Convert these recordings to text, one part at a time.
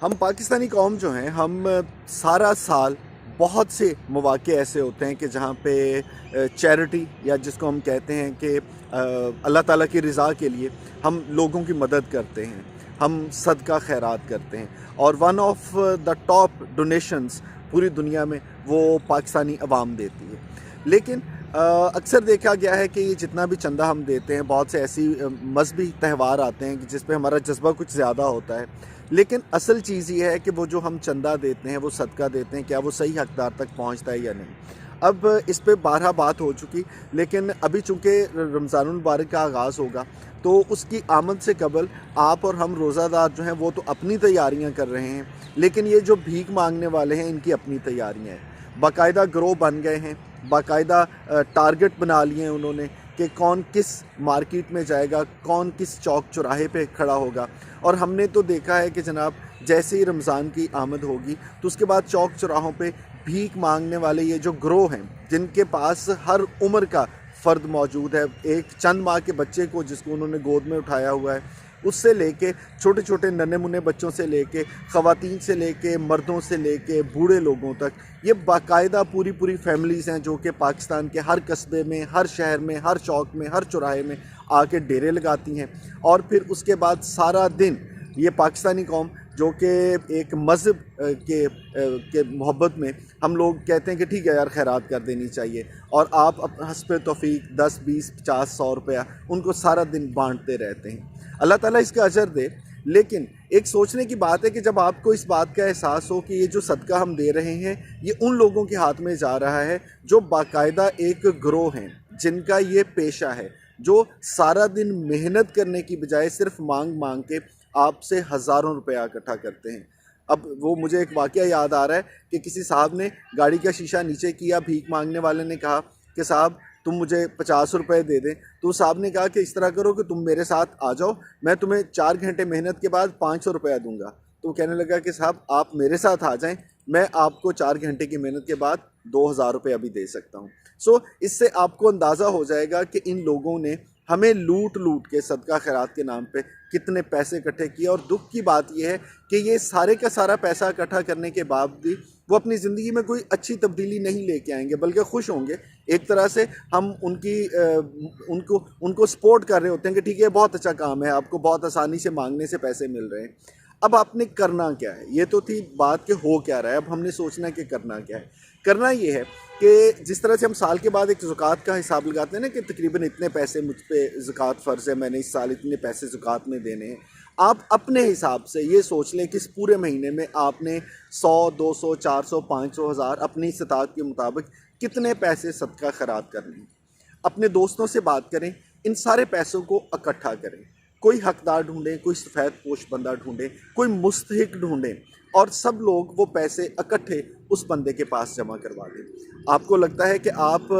हम पाकिस्तानी कौम जो हैं हम सारा साल बहुत से मौक़े ऐसे होते हैं कि जहाँ पे चैरिटी या जिसको हम कहते हैं कि अल्लाह ताला की रज़ा के लिए हम लोगों की मदद करते हैं, हम सदका खैरात करते हैं। और one of the top donations पूरी दुनिया में वो पाकिस्तानी अवाम देती है। लेकिन अक्सर देखा गया है कि ये जितना भी चंदा हम देते हैं, बहुत से ऐसी मज़हबी त्यौहार आते हैं कि जिस पे हमारा जज्बा कुछ ज़्यादा होता है, लेकिन असल चीज़ ये है कि वो जो हम चंदा देते हैं, वो सदका देते हैं, क्या वो सही हकदार तक पहुंचता है या नहीं। अब इस पे बारहा बात हो चुकी, लेकिन अभी चूँकि रमज़ानुल मुबारक का आगाज़ होगा, तो उसकी आमद से कबल आप और हम रोज़ादार जो हैं वो तो अपनी तैयारियां कर रहे हैं, लेकिन ये जो भीख मांगने वाले हैं इनकी अपनी तैयारियां हैं। बाकायदा ग्रोह बन गए हैं, बाकायदा टारगेट बना लिए हैं उन्होंने कि कौन किस मार्केट में जाएगा, कौन किस चौक चौराहे पे खड़ा होगा। और हमने तो देखा है कि जनाब, जैसे ही रमज़ान की आमद होगी तो उसके बाद चौक चौराहों पे भीख मांगने वाले ये जो ग्रोह हैं, जिनके पास हर उम्र का फ़र्द मौजूद है, एक चंद माह के बच्चे को जिसको उन्होंने गोद में उठाया हुआ है, उससे लेके छोटे छोटे नन्हे मुन्ने बच्चों से लेके ख़वातीन से लेके मर्दों से लेके बूढ़े लोगों तक, ये बाकायदा पूरी पूरी फैमिलीज़ हैं जो कि पाकिस्तान के हर कस्बे में, हर शहर में, हर चौक में, हर चौराहे में आके डेरे लगाती हैं। और फिर उसके बाद सारा दिन ये पाकिस्तानी कौम जो कि एक मज़हब के मोहब्बत में हम लोग कहते हैं कि ठीक है यार, खैरात कर देनी चाहिए, और आप हस्ब तौफीक 10, 20, 50, 100 रुपया उनको सारा दिन बांटते रहते हैं। अल्लाह ताला इसका अजर दे। लेकिन एक सोचने की बात है कि जब आपको इस बात का एहसास हो कि ये जो सदका हम दे रहे हैं ये उन लोगों के हाथ में जा रहा है जो बाकायदा एक ग्रोह हैं, जिनका ये पेशा है, जो सारा दिन मेहनत करने की बजाय सिर्फ मांग मांग के आपसे हज़ारों रुपया इकट्ठा करते हैं। अब वो मुझे एक वाक़या याद आ रहा है कि किसी साहब ने गाड़ी का शीशा नीचे किया, भीख मांगने वाले ने कहा कि साहब तुम मुझे 50 रुपये दे दें। तो साहब ने कहा कि इस तरह करो कि तुम मेरे साथ आ जाओ, मैं तुम्हें 4 घंटे मेहनत के बाद 500 रुपया दूंगा। तो वो कहने लगा कि साहब आप मेरे साथ आ जाएं, मैं आपको 4 घंटे की मेहनत के बाद 2000 रुपया भी दे सकता हूँ। सो इससे आपको अंदाज़ा हो जाएगा कि इन लोगों ने हमें लूट लूट के सदका खैरात के नाम पे कितने पैसे इकट्ठे किए। और दुख की बात यह है कि ये सारे का सारा पैसा इकट्ठा करने के बाद भी वो अपनी ज़िंदगी में कोई अच्छी तब्दीली नहीं लेके आएंगे, बल्कि खुश होंगे। एक तरह से हम उनको सपोर्ट कर रहे होते हैं कि ठीक है, बहुत अच्छा काम है, आपको बहुत आसानी से मांगने से पैसे मिल रहे हैं। अब आपने करना क्या है, ये तो थी बात कि हो क्या रहा है। अब हमने सोचना है कि करना क्या है। करना ये है कि जिस तरह से हम साल के बाद एक ज़कात का हिसाब लगाते हैं ना कि तकरीबन इतने पैसे मुझ पे ज़कात फ़र्ज़ है, मैंने इस साल इतने पैसे ज़कात में देने हैं, आप अपने हिसाब से ये सोच लें कि इस पूरे महीने में आपने 100, 200, 400, 500, 1000 अपनी इस्तात के मुताबिक कितने पैसे सदका खैरात करने हैं। अपने दोस्तों से बात करें, इन सारे पैसों को इकट्ठा करें, कोई हकदार ढूंढें, कोई सफ़ेद पोश बंदा ढूंढें, कोई मुस्तहिक ढूंढें, और सब लोग वो पैसे इकट्ठे उस बंदे के पास जमा करवा दें। आपको लगता है कि आप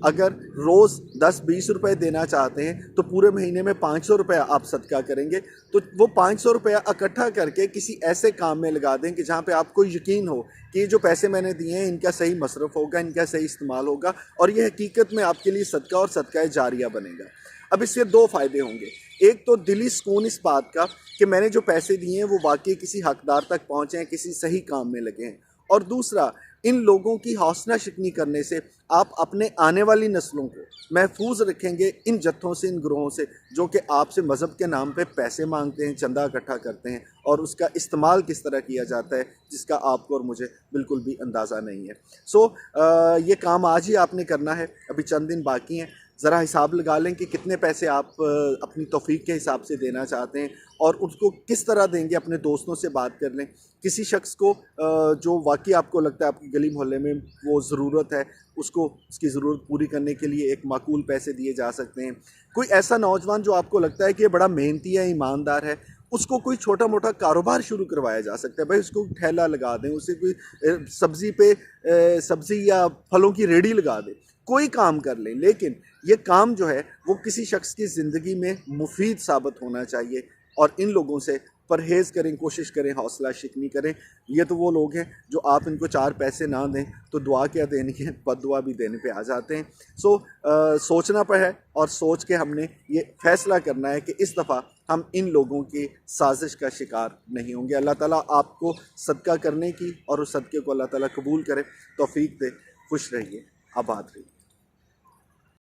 अगर रोज़ 10-20 रुपये देना चाहते हैं तो पूरे महीने में 500 रुपया आप सदका करेंगे, तो वो 500 रुपया इकट्ठा करके किसी ऐसे काम में लगा दें कि जहाँ पे आपको यकीन हो कि ये जो पैसे मैंने दिए हैं इनका सही मसरफ़ होगा, इनका सही इस्तेमाल होगा, और ये हकीकत में आपके लिए सदका और सदका जारिया बनेगा। अब इससे 2 फ़ायदे होंगे। एक तो दिली सुकून इस बात का कि मैंने जो पैसे दिए हैं वो वाकई किसी हकदार तक पहुँचे हैं, किसी सही काम में लगे हैं। और दूसरा, इन लोगों की हौसला शिकनी करने से आप अपने आने वाली नस्लों को महफूज रखेंगे इन जत्थों से, इन ग्रोहों से, जो कि आपसे मज़हब के नाम पे पैसे मांगते हैं, चंदा इकट्ठा करते हैं, और उसका इस्तेमाल किस तरह किया जाता है जिसका आपको और मुझे बिल्कुल भी अंदाज़ा नहीं है। सो ये काम आज ही आपने करना है, अभी चंद दिन बाकी हैं। ज़रा हिसाब लगा लें कि कितने पैसे आप अपनी तौफीक के हिसाब से देना चाहते हैं, और उसको किस तरह देंगे। अपने दोस्तों से बात कर लें, किसी शख्स को जो वाकई आपको लगता है आपकी गली मोहल्ले में वो ज़रूरत है, उसको उसकी ज़रूरत पूरी करने के लिए एक माकूल पैसे दिए जा सकते हैं। कोई ऐसा नौजवान जो आपको लगता है कि ये बड़ा मेहनती है, ईमानदार है, उसको कोई छोटा मोटा कारोबार शुरू करवाया जा सकता है। भाई उसको ठेला लगा दें, उसे कोई सब्ज़ी या फलों की रेडी लगा दें, कोई काम कर लें, लेकिन ये काम जो है वो किसी शख्स की ज़िंदगी में मुफीद साबित होना चाहिए। और इन लोगों से परहेज़ करें, कोशिश करें, हौसला शिकनी करें। ये तो वो लोग हैं जो आप इनको 4 पैसे ना दें तो दुआ क्या देनी है, बद्दुआ भी देने पे आ जाते हैं। सो सोचना पर है, और सोच के हमने ये फ़ैसला करना है कि इस दफ़ा हम इन लोगों की साजिश का शिकार नहीं होंगे। अल्लाह ताला आपको सदका करने की और उस सदक़े को अल्लाह ताला कबूल करे, तौफीक दे। खुश रहिए, आबाद रहिए।